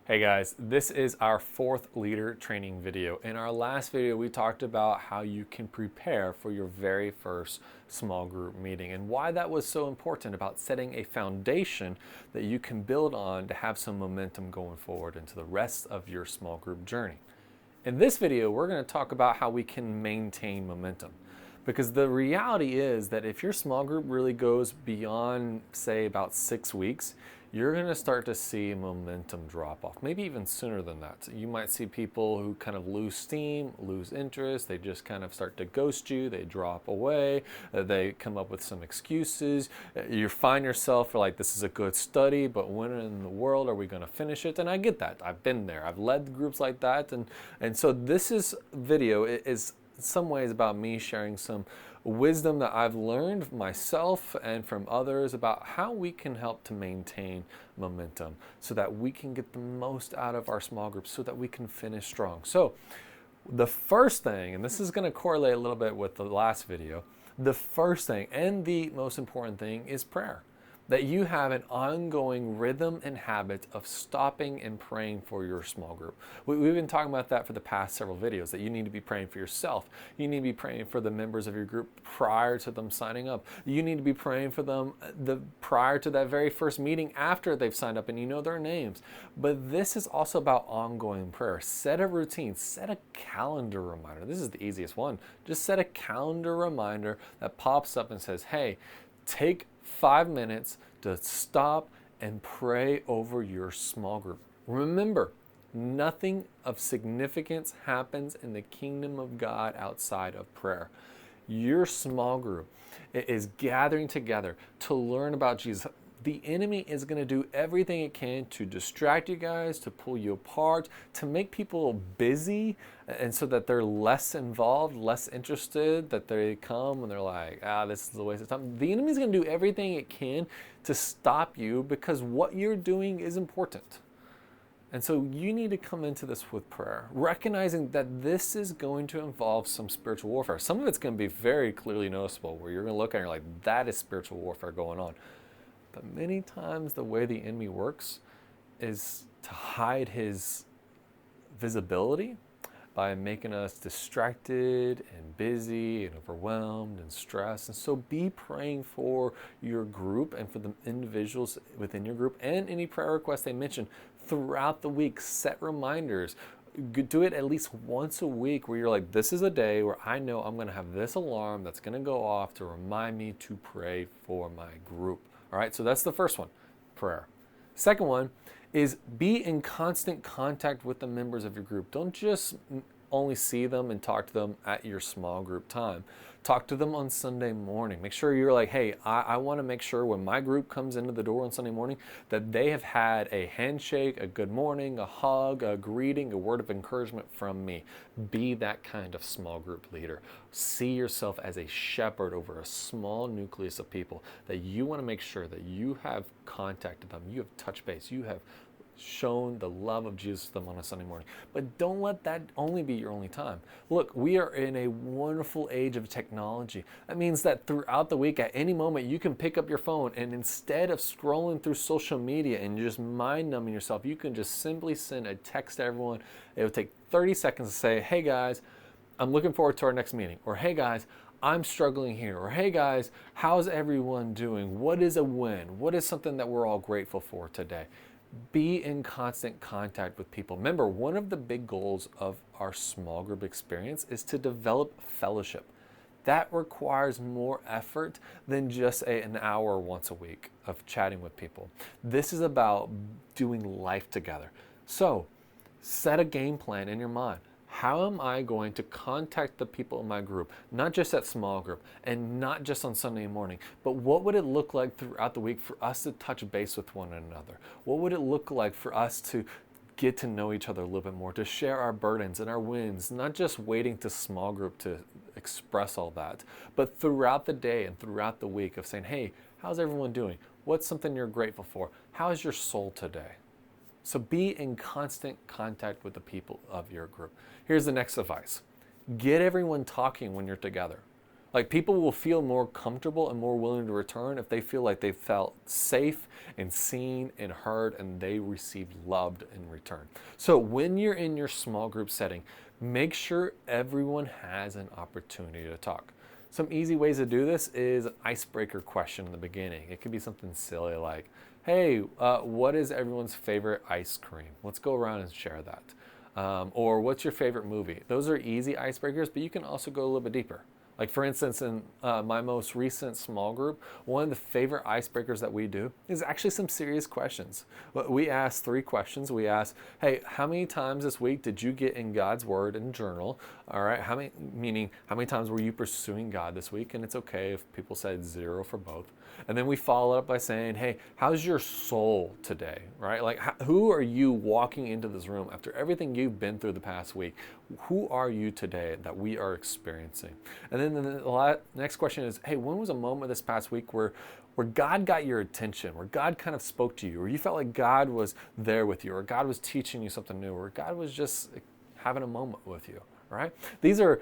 Hey guys, this is our fourth leader training video. In our last video, we talked about how you can prepare for your very first small group meeting and why that was so important about setting a foundation that you can build on to have some momentum going forward into the rest of your small group journey. In this video, we're going to talk about how we can maintain momentum. Because the reality is that if your small group really goes beyond, say, about 6 weeks, you're going to start to see momentum drop off, maybe even sooner than that. You might see people who kind of lose steam, lose interest, they just kind of start to ghost you, they drop away, they come up with some excuses. You find yourself like, this is a good study, but when in the world are we going to finish it? And I get that. I've been there. I've led groups like that. And so this video is in some ways about me sharing some wisdom that I've learned myself and from others about how we can help to maintain momentum so that we can get the most out of our small groups so that we can finish strong. So the first thing, and this is going to correlate a little bit with the last video, the first thing and the most important thing is prayer. That you have an ongoing rhythm and habit of stopping and praying for your small group. We've been talking about that for the past several videos, that you need to be praying for yourself. You need to be praying for the members of your group prior to them signing up. You need to be praying for them prior to that very first meeting after they've signed up and you know their names. But this is also about ongoing prayer. Set a routine, set a calendar reminder. This is the easiest one. Just set a calendar reminder that pops up and says, hey, take 5 minutes to stop and pray over your small group. Remember, nothing of significance happens in the kingdom of God outside of prayer. Your small group is gathering together to learn about Jesus. The enemy is going to do everything it can to distract you guys, to pull you apart, to make people busy, and so that they're less involved, less interested, that they come and they're like, this is a waste of time. The enemy is going to do everything it can to stop you because what you're doing is important. And so you need to come into this with prayer, recognizing that this is going to involve some spiritual warfare. Some of it's going to be very clearly noticeable where you're going to look at it and you're like, that is spiritual warfare going on. But many times the way the enemy works is to hide his visibility by making us distracted and busy and overwhelmed and stressed. And so be praying for your group and for the individuals within your group and any prayer requests they mention throughout the week. Set reminders. Do it at least once a week where you're like, this is a day where I know I'm going to have this alarm that's going to go off to remind me to pray for my group. All right, so that's the first one, prayer. Second one is be in constant contact with the members of your group. Don't just only see them and talk to them at your small group time. Talk to them on Sunday morning. Make sure you're like, hey, I want to make sure when my group comes into the door on Sunday morning that they have had a handshake, a good morning, a hug, a greeting, a word of encouragement from me. Be that kind of small group leader. See yourself as a shepherd over a small nucleus of people that you want to make sure that you have contacted them, you have touched base, you have shown the love of Jesus to them on a Sunday morning. But don't let that only be your only time. Look, we are in a wonderful age of technology. That means that throughout the week, at any moment, you can pick up your phone and instead of scrolling through social media and just mind numbing yourself, you can just simply send a text to everyone. It will take 30 seconds to say, hey guys, I'm looking forward to our next meeting. Or hey guys, I'm struggling here. Or hey guys, how's everyone doing? What is a win? What is something that we're all grateful for today? Be in constant contact with people. Remember, one of the big goals of our small group experience is to develop fellowship. That requires more effort than just an hour once a week of chatting with people. This is about doing life together. So, set a game plan in your mind. How am I going to contact the people in my group, not just at small group and not just on Sunday morning, but what would it look like throughout the week for us to touch base with one another? What would it look like for us to get to know each other a little bit more, to share our burdens and our wins, not just waiting to small group to express all that, but throughout the day and throughout the week of saying, hey, how's everyone doing? What's something you're grateful for? How is your soul today? So be in constant contact with the people of your group. Here's the next advice. Get everyone talking when you're together. Like, people will feel more comfortable and more willing to return if they feel like they felt safe and seen and heard and they received loved in return. So when you're in your small group setting, make sure everyone has an opportunity to talk. Some easy ways to do this is an icebreaker question in the beginning. It could be something silly like, hey, what is everyone's favorite ice cream? Let's go around and share that. Or what's your favorite movie? Those are easy icebreakers, but you can also go a little bit deeper. Like, for instance, in my most recent small group, one of the favorite icebreakers that we do is actually some serious questions. We ask 3 questions. We ask, hey, how many times this week did you get in God's Word and journal? All right, meaning how many times were you pursuing God this week? And it's okay if people said 0 for both. And then we follow up by saying, hey, how's your soul today, right? Like, who are you walking into this room after everything you've been through the past week? Who are you today that we are experiencing? And then the next question is, hey, when was a moment this past week where God got your attention, where God kind of spoke to you, or you felt like God was there with you, or God was teaching you something new, or God was just having a moment with you, right? These are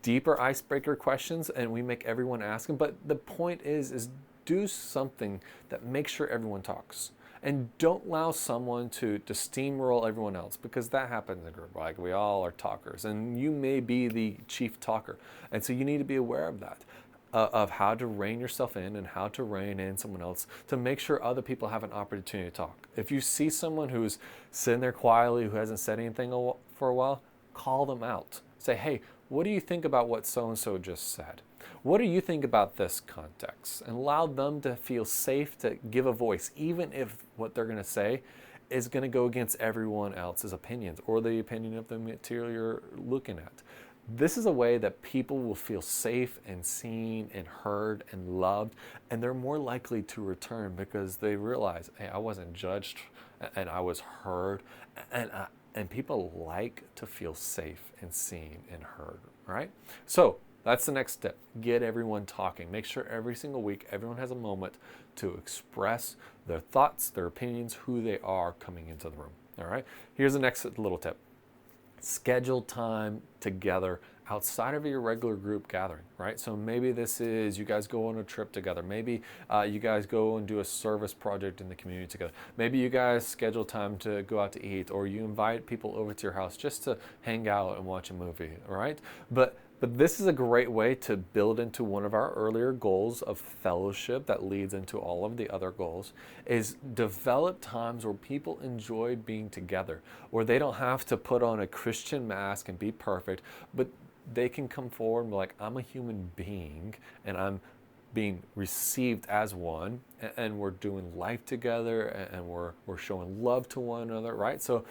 deeper icebreaker questions, and we make everyone ask them, but the point is do something that makes sure everyone talks. And don't allow someone to steamroll everyone else, because that happens in a group. Like, we all are talkers, and you may be the chief talker. And so you need to be aware of that, of how to rein yourself in and how to rein in someone else to make sure other people have an opportunity to talk. If you see someone who's sitting there quietly, who hasn't said anything for a while, call them out. Say, hey, what do you think about what so-and-so just said? What do you think about this context? And allow them to feel safe to give a voice, even if what they're going to say is going to go against everyone else's opinions or the opinion of the material you're looking at. This is a way that people will feel safe and seen and heard and loved, and they're more likely to return because they realize, hey, I wasn't judged and I was heard, and people like to feel safe and seen and heard, right? So that's the next step. Get everyone talking. Make sure every single week everyone has a moment to express their thoughts, their opinions, who they are coming into the room. All right? Here's the next little tip. Schedule time together outside of your regular group gathering, right? So maybe this is you guys go on a trip together. Maybe you guys go and do a service project in the community together. Maybe you guys schedule time to go out to eat, or you invite people over to your house just to hang out and watch a movie, all right? But this is a great way to build into one of our earlier goals of fellowship that leads into all of the other goals, is develop times where people enjoy being together, where they don't have to put on a Christian mask and be perfect, but they can come forward and be like, I'm a human being and I'm being received as one, and we're doing life together, and we're showing love to one another, right? So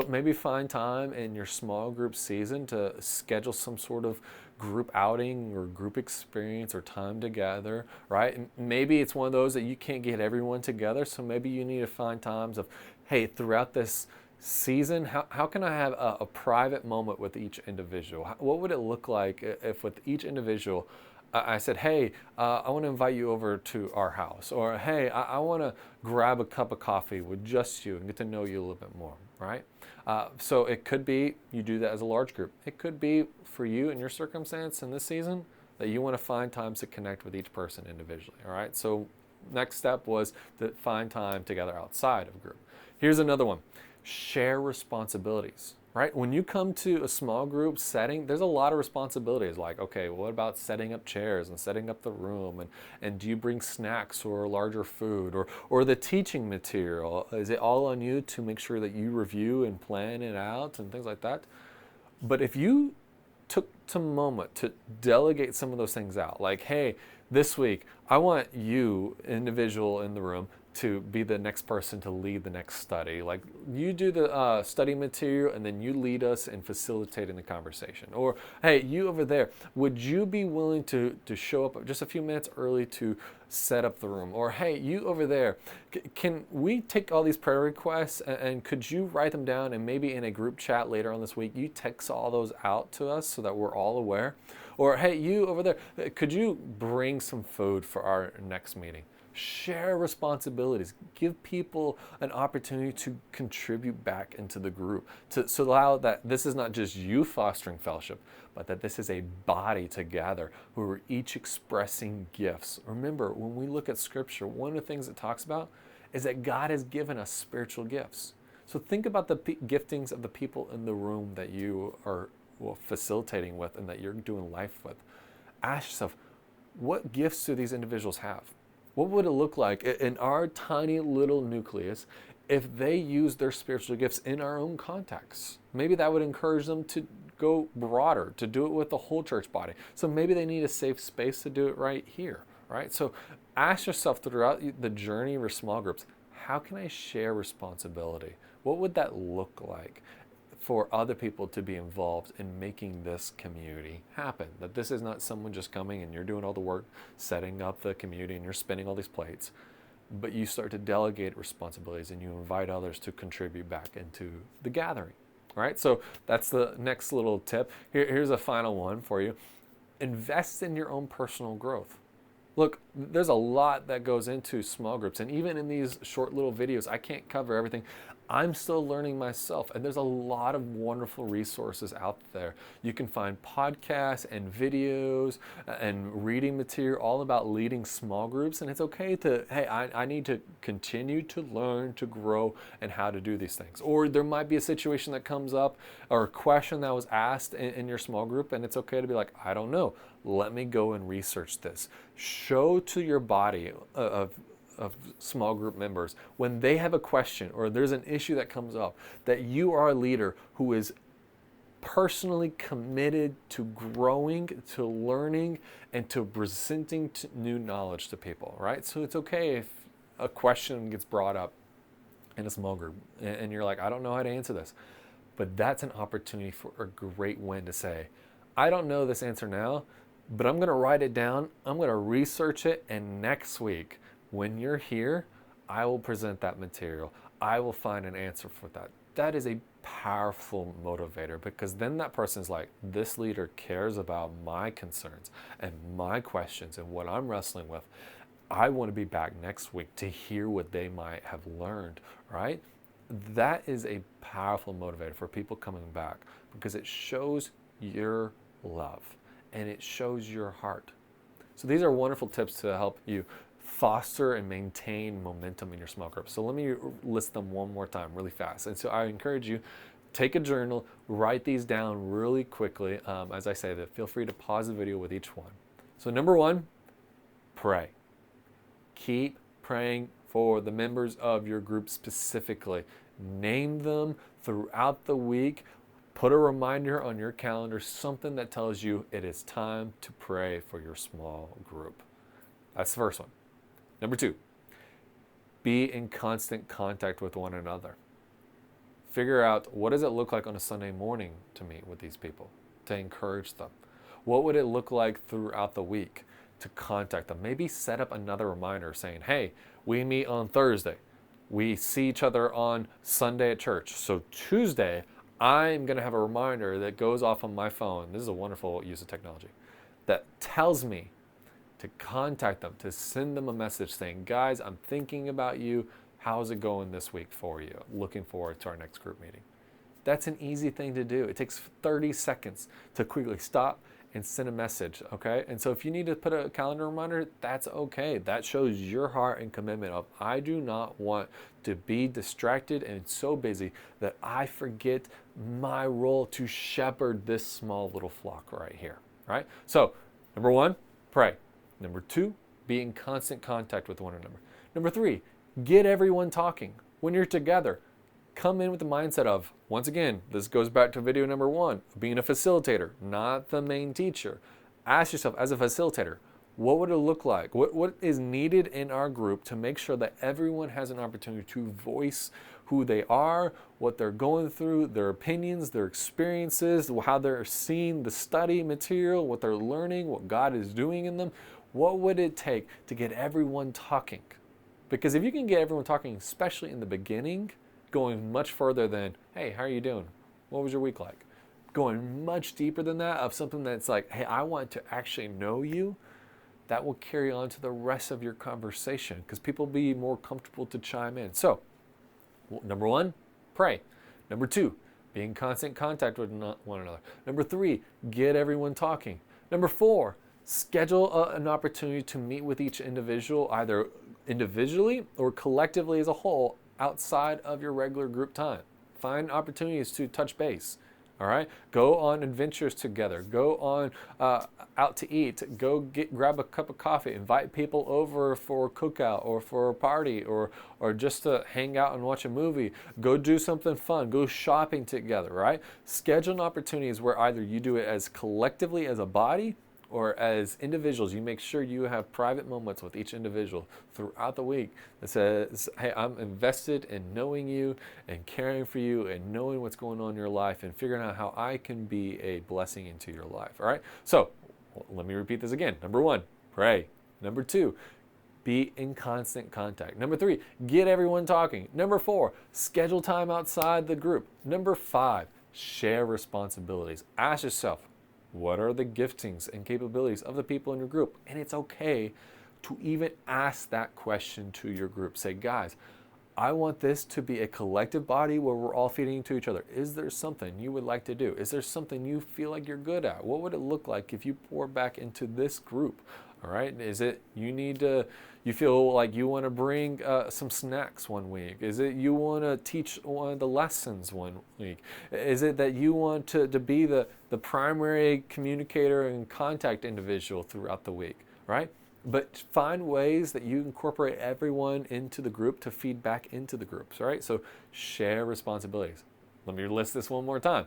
maybe find time in your small group season to schedule some sort of group outing or group experience or time together, right? And maybe it's one of those that you can't get everyone together, so maybe you need to find times of, hey, throughout this season, how can I have a private moment with each individual? What would it look like if with each individual I said, hey, I want to invite you over to our house, or hey, I want to grab a cup of coffee with just you and get to know you a little bit more, right? So it could be you do that as a large group. It could be for you in your circumstance in this season that you want to find times to connect with each person individually, all right? So next step was to find time together outside of a group. Here's another one. Share responsibilities. Right? When you come to a small group setting, there's a lot of responsibilities. Like, okay, what about setting up chairs and setting up the room? And do you bring snacks or larger food? Or the teaching material? Is it all on you to make sure that you review and plan it out and things like that? But if you took a moment to delegate some of those things out, like, hey, this week, I want you, individual in the room, to be the next person to lead the next study. Like, you do the study material and then you lead us in facilitating the conversation. Or, hey, you over there, would you be willing to show up just a few minutes early to set up the room? Or, hey, you over there, can we take all these prayer requests and could you write them down, and maybe in a group chat later on this week, you text all those out to us so that we're all aware? Or, hey, you over there, could you bring some food for our next meeting? Share responsibilities. Give people an opportunity to contribute back into the group, to allow that this is not just you fostering fellowship, but that this is a body together who are each expressing gifts. Remember, when we look at Scripture, one of the things it talks about is that God has given us spiritual gifts. So think about the giftings of the people in the room that you are facilitating with and that you're doing life with. Ask yourself, what gifts do these individuals have? What would it look like in our tiny little nucleus if they use their spiritual gifts in our own contexts? Maybe that would encourage them to go broader, to do it with the whole church body. So maybe they need a safe space to do it right here, right? So ask yourself throughout the journey of your small groups, how can I share responsibility? What would that look like for other people to be involved in making this community happen? That this is not someone just coming and you're doing all the work, setting up the community and you're spinning all these plates, but you start to delegate responsibilities and you invite others to contribute back into the gathering. All right, so that's the next little tip. Here's a final one for you. Invest in your own personal growth. Look, there's a lot that goes into small groups, and even in these short little videos, I can't cover everything. I'm still learning myself, and there's a lot of wonderful resources out there. You can find podcasts and videos and reading material all about leading small groups, and it's okay to, hey, I need to continue to learn, to grow, and how to do these things. Or there might be a situation that comes up or a question that was asked in your small group, and it's okay to be like, I don't know. Let me go and research this. Show to your body of small group members when they have a question or there's an issue that comes up that you are a leader who is personally committed to growing, to learning, and to presenting new knowledge to people, right? So it's okay if a question gets brought up in a small group and you're like, I don't know how to answer this. But that's an opportunity for a great win to say, I don't know this answer now, but I'm going to write it down, I'm going to research it, and next week, when you're here, I will present that material. I will find an answer for that. That is a powerful motivator because then that person's like, this leader cares about my concerns and my questions and what I'm wrestling with. I want to be back next week to hear what they might have learned, right? That is a powerful motivator for people coming back because it shows your love and it shows your heart. So these are wonderful tips to help you foster and maintain momentum in your small group. So let me list them one more time really fast. And so I encourage you, take a journal, write these down really quickly. As I say that, feel free to pause the video with each one. So number one, pray. Keep praying for the members of your group specifically. Name them throughout the week. Put a reminder on your calendar, something that tells you it is time to pray for your small group. That's the first one. Number two, be in constant contact with one another. Figure out, what does it look like on a Sunday morning to meet with these people, to encourage them? What would it look like throughout the week to contact them? Maybe set up another reminder saying, hey, we meet on Thursday. We see each other on Sunday at church. So Tuesday, I'm going to have a reminder that goes off on my phone. This is a wonderful use of technology that tells me to contact them, to send them a message saying, guys, I'm thinking about you. How's it going this week for you? Looking forward to our next group meeting. That's an easy thing to do. It takes 30 seconds to quickly stop and send a message, okay? And so if you need to put a calendar reminder, that's okay. That shows your heart and commitment of, I do not want to be distracted and so busy that I forget my role to shepherd this small little flock right here, right? So number one, pray. Number two, be in constant contact with one another. Number three, get everyone talking. When you're together, come in with the mindset of, once again, this goes back to video number one, being a facilitator, not the main teacher. Ask yourself, as a facilitator, what would it look like? What is needed in our group to make sure that everyone has an opportunity to voice who they are, what they're going through, their opinions, their experiences, how they're seeing the study material, what they're learning, what God is doing in them. What would it take to get everyone talking? Because if you can get everyone talking, especially in the beginning, going much further than, hey, how are you doing? What was your week like? Going much deeper than that of something that's like, hey, I want to actually know you. that will carry on to the rest of your conversation because people will be more comfortable to chime in. So, number one, pray. Number two, be in constant contact with one another. Number three, get everyone talking. Number four, schedule an opportunity to meet with each individual, either individually or collectively as a whole, outside of your regular group time. Find opportunities to touch base. All right, go on adventures together. Go on out to eat. Go grab a cup of coffee. Invite people over for a cookout or for a party or just to hang out and watch a movie. Go do something fun. Go shopping together. Right? Schedule opportunities where either you do it as collectively as a body or as individuals. You make sure you have private moments with each individual throughout the week that says, hey, I'm invested in knowing you and caring for you and knowing what's going on in your life and figuring out how I can be a blessing into your life. All right? So let me repeat this again. Number one, pray. Number two, be in constant contact. Number three, get everyone talking. Number four, schedule time outside the group. Number five, share responsibilities. Ask yourself, what are the giftings and capabilities of the people in your group? And it's okay to even ask that question to your group. Say, guys, I want this to be a collective body where we're all feeding into each other. Is there something you would like to do? Is there something you feel like you're good at? What would it look like if you pour back into this group? All right. Is it you feel like you want to bring some snacks one week? Is it you want to teach one of the lessons one week? Is it that you want to be the primary communicator and contact individual throughout the week? Right? But find ways that you incorporate everyone into the group to feed back into the groups. All right. So share responsibilities. Let me list this one more time.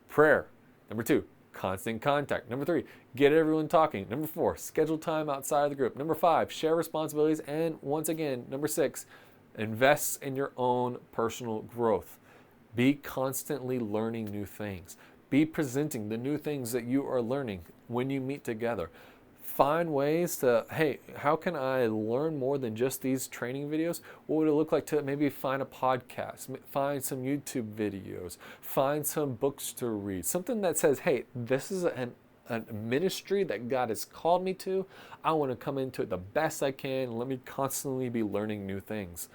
Prayer. Number two, constant contact. Number three, get everyone talking. Number four, schedule time outside of the group. Number five, share responsibilities. And once again, number six, invest in your own personal growth. Be constantly learning new things. Be presenting the new things that you are learning when you meet together. Find ways to, hey, how can I learn more than just these training videos? What would it look like to maybe find a podcast, find some YouTube videos, find some books to read, something that says, hey, this is a ministry that God has called me to. I want to come into it the best I can. Let me constantly be learning new things.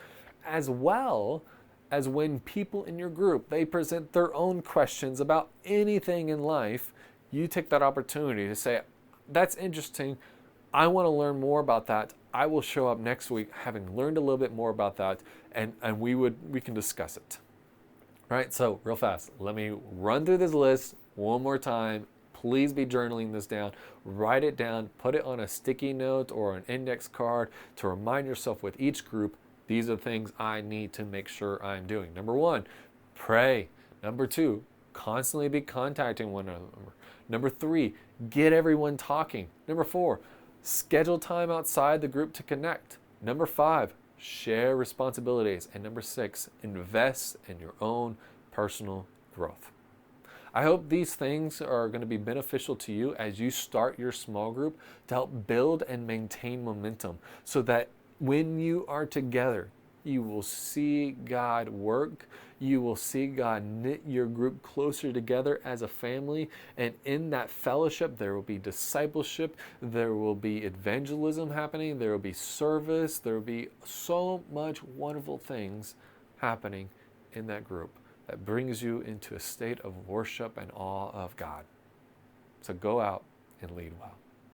As well as when people in your group, they present their own questions about anything in life, you take that opportunity to say, that's interesting. I want to learn more about that. I will show up next week having learned a little bit more about that, and we can discuss it. All right, so real fast, let me run through this list one more time. Please be journaling this down. Write it down. Put it on a sticky note or an index card to remind yourself with each group, these are the things I need to make sure I'm doing. Number one, pray. Number two, constantly be contacting one another. Number three, get everyone talking. Number four, schedule time outside the group to connect. Number five, share responsibilities. And number six, invest in your own personal growth. I hope these things are going to be beneficial to you as you start your small group to help build and maintain momentum so that when you are together, you will see God work. You will see God knit your group closer together as a family. And in that fellowship, there will be discipleship. There will be evangelism happening. There will be service. There will be so much wonderful things happening in that group that brings you into a state of worship and awe of God. So go out and lead well.